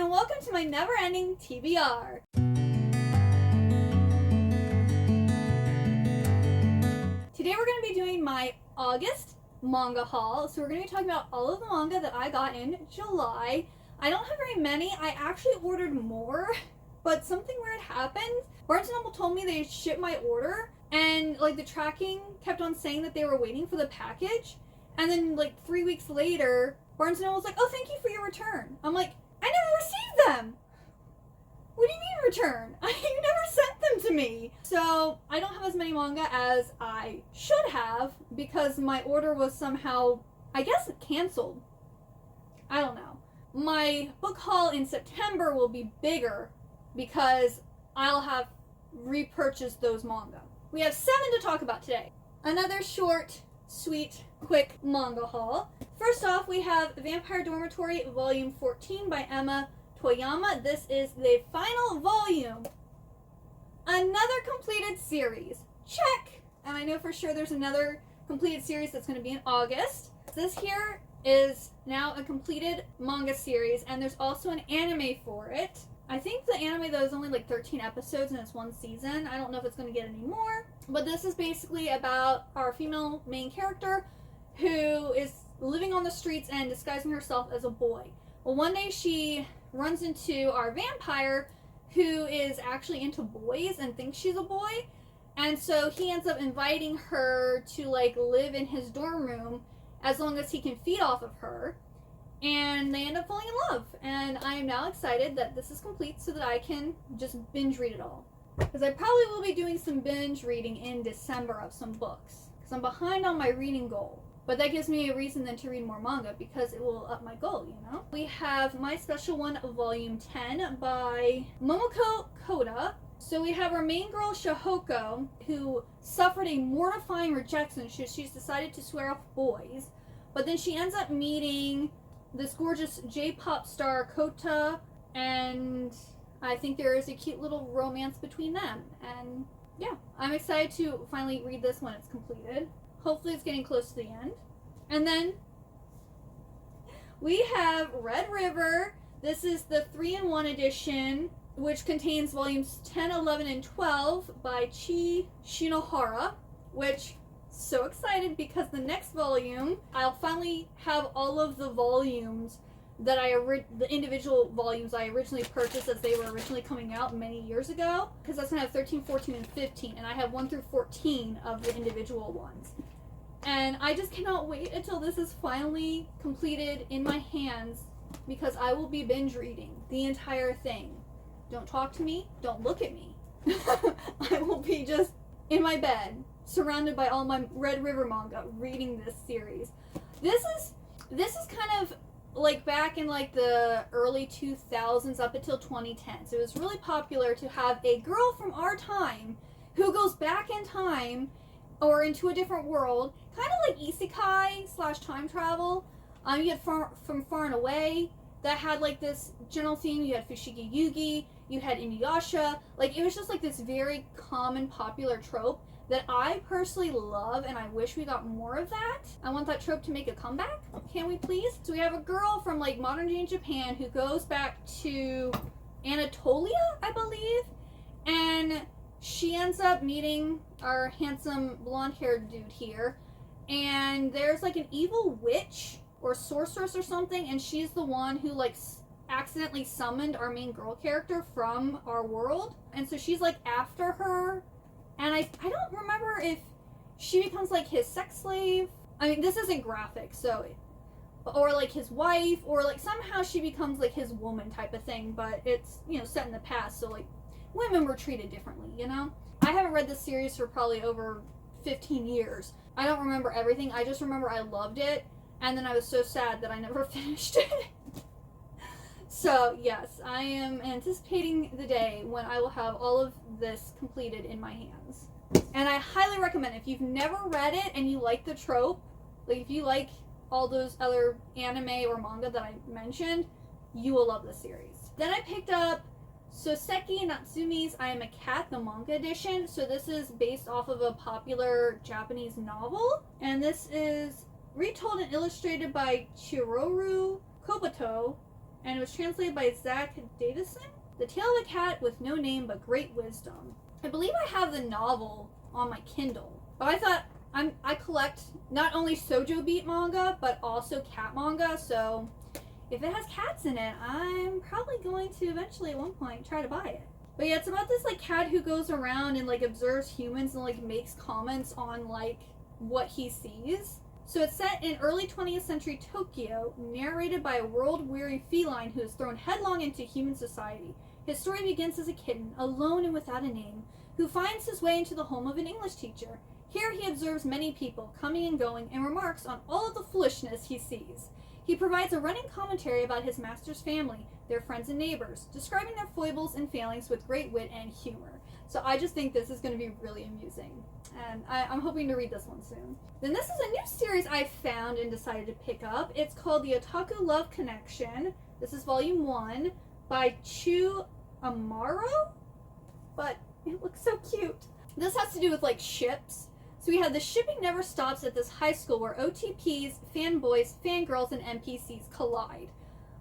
and welcome to my never-ending TBR. Today we're going to be doing my August manga haul. So we're going to be talking about all of the manga that I got in July. I don't have very many. I actually ordered more, but something weird happened. Barnes & Noble told me they shipped my order, and like the tracking kept on saying that they were waiting for the package. And then like 3 weeks later, Barnes & Noble was like, "Oh, thank you for your return." I'm like, I never received them. What do you mean return? You never sent them to me. So I don't have as many manga as I should have because my order was somehow, I guess, canceled. I don't know. My book haul in September will be bigger because I'll have repurchased those manga. We have 7 to talk about today. Another short, sweet, quick manga haul. First off, we have Vampire Dormitory Volume 14 by Emma Toyama. This is the final volume. Another completed series. Check! And I know for sure there's another completed series that's going to be in August. This here is now a completed manga series, and there's also an anime for it. I think the anime, though, is only like 13 episodes and it's 1 season. I don't know if it's going to get any more. But this is basically about our female main character who is living on the streets and disguising herself as a boy. Well, one day she runs into our vampire who is actually into boys and thinks she's a boy. And so he ends up inviting her to like live in his dorm room as long as he can feed off of her. And they end up falling in love. And I am now excited that this is complete so that I can just binge read it all. Because I probably will be doing some binge reading in December of some books. Because I'm behind on my reading goal. But that gives me a reason then to read more manga because it will up my goal, you know? We have My Special One Volume 10 by Momoko Koda. So we have our main girl, Shihoko, who suffered a mortifying rejection. She's decided to swear off boys. But then she ends up meeting this gorgeous J-pop star, Kota, and I think there is a cute little romance between them. And yeah, I'm excited to finally read this when it's completed. Hopefully it's getting close to the end. And then we have Red River. This is the 3-in-1 edition, which contains volumes 10, 11, and 12 by Chi Shinohara, which so excited because the next volume, I'll finally have all of the volumes that the individual volumes I originally purchased as they were originally coming out many years ago, because that's going to have 13, 14, and 15, and I have 1 through 14 of the individual ones. And I just cannot wait until this is finally completed in my hands because I will be binge reading the entire thing. Don't talk to me, don't look at me. I will be just in my bed, surrounded by all my Red River manga, reading this series. This is kind of like back in like the early 2000s up until 2010. So it was really popular to have a girl from our time who goes back in time or into a different world, kind of like isekai / time travel. You had From Far and Away that had like this general theme. You had Fushigi Yugi, you had Inuyasha. Like it was just like this very common popular trope that I personally love, and I wish we got more of that. I want that trope to make a comeback. Can we please? So we have a girl from like modern day Japan who goes back to Anatolia, I believe, and she ends up meeting our handsome blonde-haired dude here, and there's like an evil witch or sorceress or something, and she's the one who like accidentally summoned our main girl character from our world, and so she's like after her. And I don't remember if she becomes like his sex slave. I mean, this isn't graphic, so, or like his wife, or like somehow she becomes like his woman type of thing, but it's, you know, set in the past, so like women were treated differently, you know? I haven't read this series for probably over 15 years. I don't remember everything. I just remember I loved it, and then I was so sad that I never finished it. So, yes, I am anticipating the day when I will have all of this completed in my hands. And I highly recommend it. If you've never read it and you like the trope, like if you like all those other anime or manga that I mentioned, you will love this series. Then I picked up Soseki Natsumi's I Am a Cat, the manga edition. So this is based off of a popular Japanese novel. And this is retold and illustrated by Chiroru Kobato. and it was translated by Zach Davison. The Tale of a Cat with No Name but Great Wisdom. I believe I have the novel on my Kindle, but I thought I collect not only Shoujo Beat manga, but also cat manga, so if it has cats in it, I'm probably going to eventually at one point try to buy it. But yeah, it's about this like cat who goes around and like observes humans and like makes comments on like what he sees. So it's set in early 20th century Tokyo, narrated by a world-weary feline who is thrown headlong into human society. His story begins as a kitten, alone and without a name, who finds his way into the home of an English teacher. Here he observes many people coming and going and remarks on all of the foolishness he sees. He provides a running commentary about his master's family, their friends and neighbors, describing their foibles and failings with great wit and humor. So I just think this is going to be really amusing, and I'm hoping to read this one soon. Then this is a new series I found and decided to pick up. It's called The Otaku Love Connection. This is volume 1 by Chu Amaro, but it looks so cute. This has to do with like ships. So we have the shipping never stops at this high school where OTPs, fanboys, fangirls, and NPCs collide.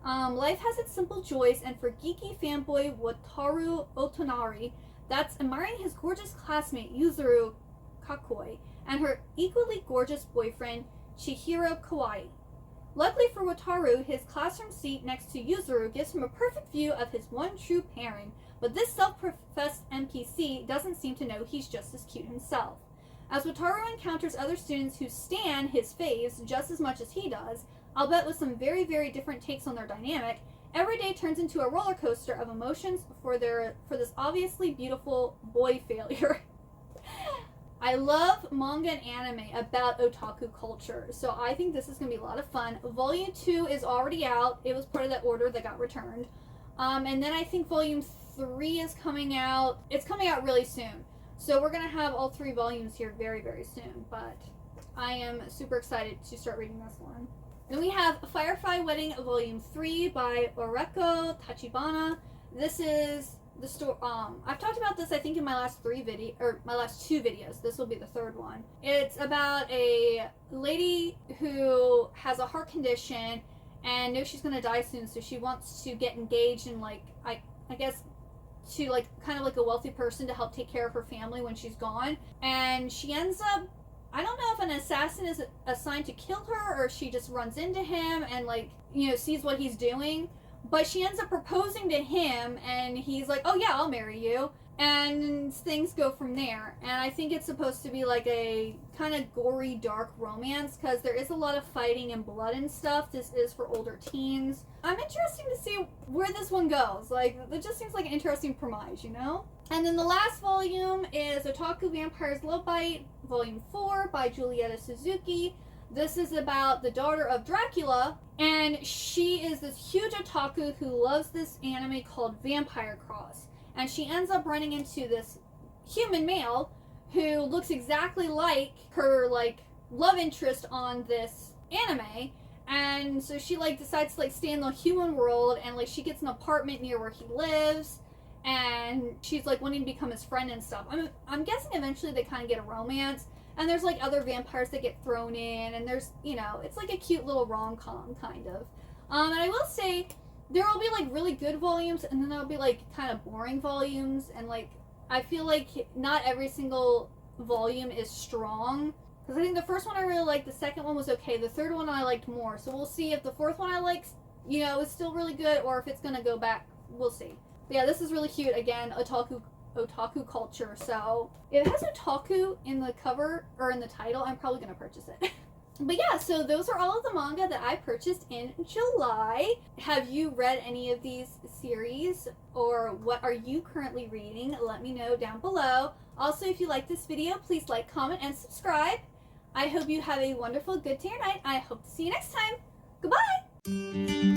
Life has its simple joys, and for geeky fanboy Wataru Otonari, that's admiring his gorgeous classmate Yuzuru Kakoi and her equally gorgeous boyfriend Chihiro Kawaii. Luckily for Wataru, his classroom seat next to Yuzuru gives him a perfect view of his one true pairing, but this self-professed NPC doesn't seem to know he's just as cute himself. As Wataru encounters other students who stan his faves just as much as he does, albeit with some very, very different takes on their dynamic, every day turns into a roller coaster of emotions for this obviously beautiful boy failure. I love manga and anime about otaku culture, so I think this is going to be a lot of fun. Volume 2 is already out. It was part of that order that got returned. And then I think Volume 3 is coming out. It's coming out really soon. So we're going to have all 3 volumes here very, very soon. But I am super excited to start reading this one. Then we have Firefly Wedding Volume 3 by Oreko Tachibana. This is the story. I've talked about this, I think, in my last 2 videos. This will be the 3rd one. It's about a lady who has a heart condition and knows she's going to die soon, so she wants to get engaged and, like, I guess, to, like, kind of like a wealthy person to help take care of her family when she's gone. And she ends up, I don't know if an assassin is assigned to kill her or she just runs into him and, like, you know, sees what he's doing. But she ends up proposing to him, and he's like, oh yeah, I'll marry you. And things go from there. And I think it's supposed to be like a kind of gory, dark romance, because there is a lot of fighting and blood and stuff. This is for older teens. I'm interested to see where this one goes. Like, it just seems like an interesting premise, you know? And then the last volume is Otaku Vampire's Love Bite, Volume 4 by Julieta Suzuki. This is about the daughter of Dracula, and she is this huge otaku who loves this anime called Vampire Cross. And she ends up running into this human male who looks exactly like her, like, love interest on this anime. And so she, like, decides to, like, stay in the human world, and, like, she gets an apartment near where he lives, and she's, like, wanting to become his friend and stuff. I'm guessing eventually they kind of get a romance. And there's, like, other vampires that get thrown in, and there's, you know, it's like a cute little rom-com, kind of. And I will say, there will be, like, really good volumes, and then there'll be, like, kind of boring volumes, and, like, I feel like not every single volume is strong. Because I think the first one I really liked, the second one was okay, the third one I liked more. So we'll see if the fourth one I liked, you know, is still really good, or if it's gonna go back. We'll see. But yeah, this is really cute. Again, otaku culture, so if it has otaku in the cover or in the title, I'm probably gonna purchase it. But yeah, so those are all of the manga that I purchased in July. Have you read any of these series, or what are you currently reading? Let me know down below. Also, if you like this video, please like, comment, and subscribe. I hope you have a wonderful good day or night. I hope to see you next time. Goodbye!